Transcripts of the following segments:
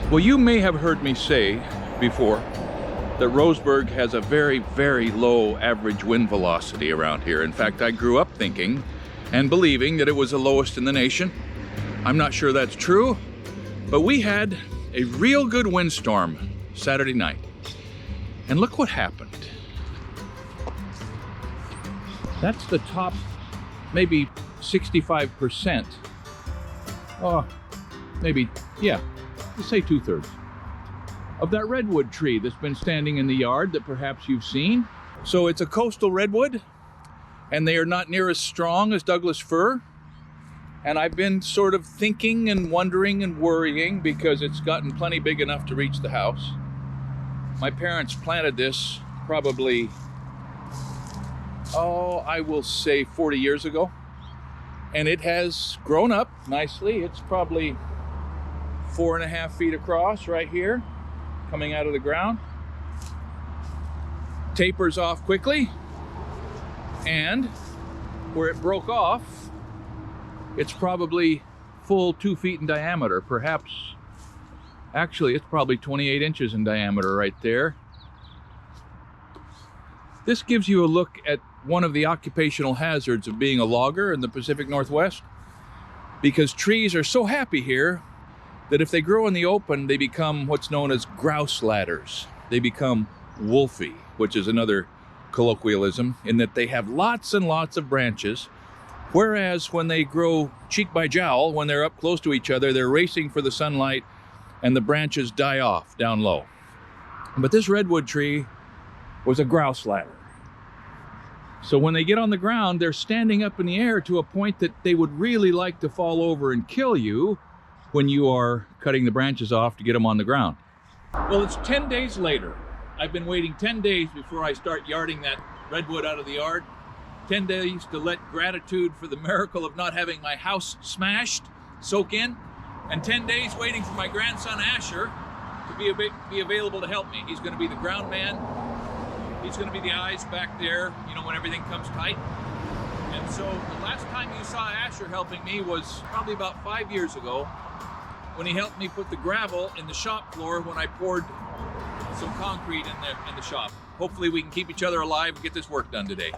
Well, you may have heard me say before that Roseburg has a very, very low average wind velocity around here. In fact, I grew up thinking and believing that it was the lowest in the nation. I'm not sure that's true, but we had a real good windstorm Saturday night. And look what happened. That's the top, maybe 65%. Oh, maybe, yeah. Let's say 2/3 of that redwood tree that's been standing in the yard that perhaps you've seen. So it's a coastal redwood, and they are not near as strong as Douglas fir. And I've been sort of thinking and wondering and worrying because it's gotten plenty big enough to reach the house. My parents planted this probably, I will say 40 years ago. And it has grown up nicely. It's probably 4.5 feet across right here, coming out of the ground. Tapers off quickly, and where it broke off, it's probably full 2 feet in diameter, perhaps. Actually, it's probably 28 inches in diameter right there. This gives you a look at one of the occupational hazards of being a logger in the Pacific Northwest, because trees are so happy here that if they grow in the open, they become what's known as grouse ladders. They become wolfy, which is another colloquialism, in that they have lots and lots of branches, whereas when they grow cheek by jowl, when they're up close to each other, they're racing for the sunlight and the branches die off down low. But this redwood tree was a grouse ladder. So when they get on the ground, they're standing up in the air to a point that they would really like to fall over and kill you when you are cutting the branches off to get them on the ground. Well, it's 10 days later. I've been waiting 10 days before I start yarding that redwood out of the yard. 10 days to let gratitude for the miracle of not having my house smashed soak in, and 10 days waiting for my grandson Asher to be available to help me. He's going to be the ground man. He's going to be the eyes back there, when everything comes tight. And so the last time you saw Asher helping me was probably about 5 years ago, when he helped me put the gravel in the shop floor when I poured some concrete in the shop. Hopefully we can keep each other alive and get this work done today.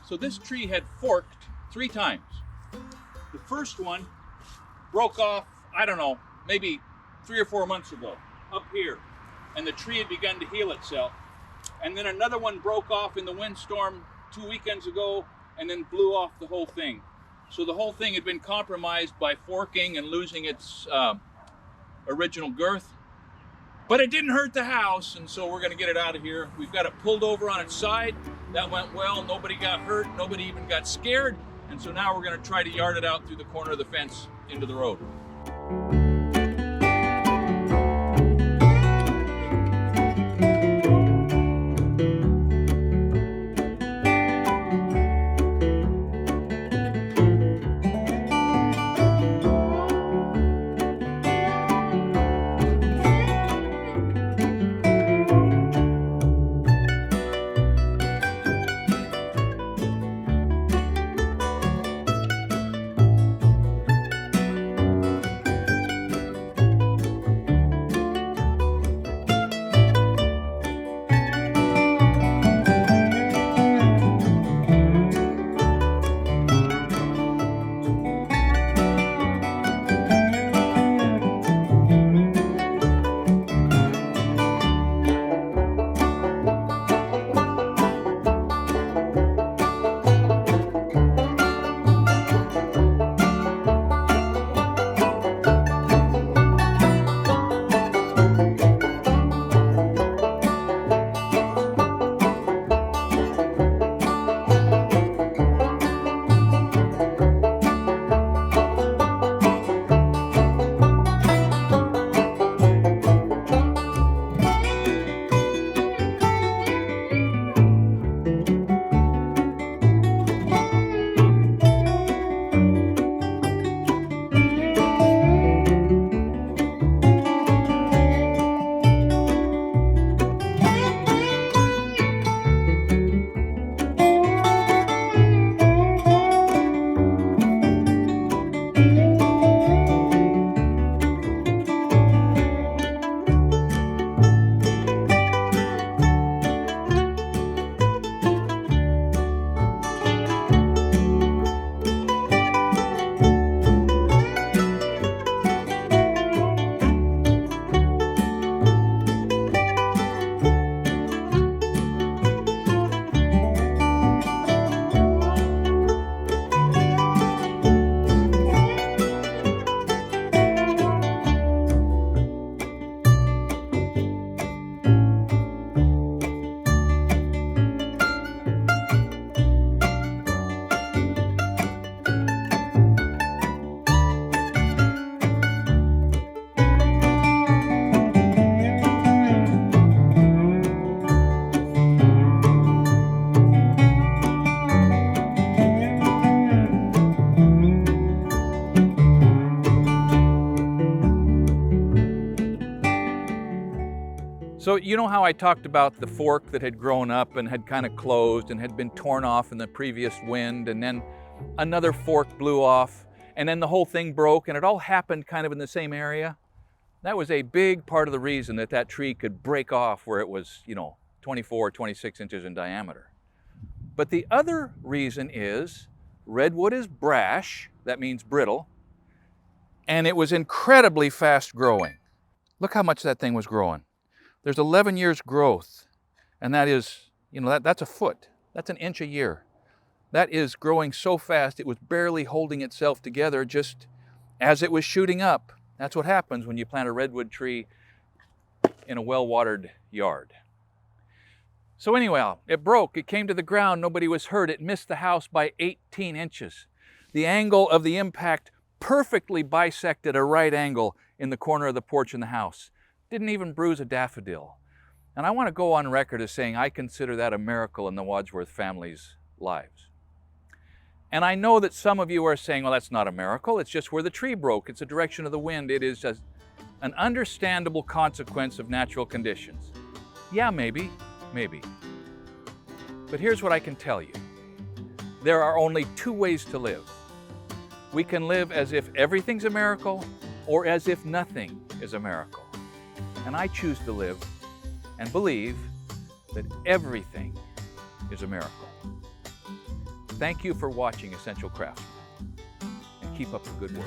So this tree had forked 3 times. The first one broke off, I don't know, maybe 3 or 4 months ago, up here. And the tree had begun to heal itself. And then another one broke off in the windstorm 2 weekends ago and then blew off the whole thing. So the whole thing had been compromised by forking and losing its original girth. But it didn't hurt the house, and so we're gonna get it out of here. We've got it pulled over on its side. That went well, nobody got hurt, nobody even got scared. And so now we're gonna try to yard it out through the corner of the fence into the road. So you know how I talked about the fork that had grown up and had kind of closed and had been torn off in the previous wind, and then another fork blew off, and then the whole thing broke, and it all happened kind of in the same area? That was a big part of the reason that that tree could break off where it was, 24, 26 inches in diameter. But the other reason is redwood is brash, that means brittle, and it was incredibly fast growing. Look how much that thing was growing. There's 11 years growth, and that is, that's a foot. That's an inch a year. That is growing so fast it was barely holding itself together just as it was shooting up. That's what happens when you plant a redwood tree in a well-watered yard. So anyhow, it broke, it came to the ground, nobody was hurt, it missed the house by 18 inches. The angle of the impact perfectly bisected a right angle in the corner of the porch in the house. Didn't even bruise a daffodil. And I want to go on record as saying I consider that a miracle in the Wadsworth family's lives. And I know that some of you are saying, well, that's not a miracle, it's just where the tree broke, it's the direction of the wind, it is just an understandable consequence of natural conditions. Yeah, maybe. But here's what I can tell you. There are only two ways to live. We can live as if everything's a miracle, or as if nothing is a miracle. And I choose to live and believe that everything is a miracle. Thank you for watching Essential Craftsman, and keep up the good work.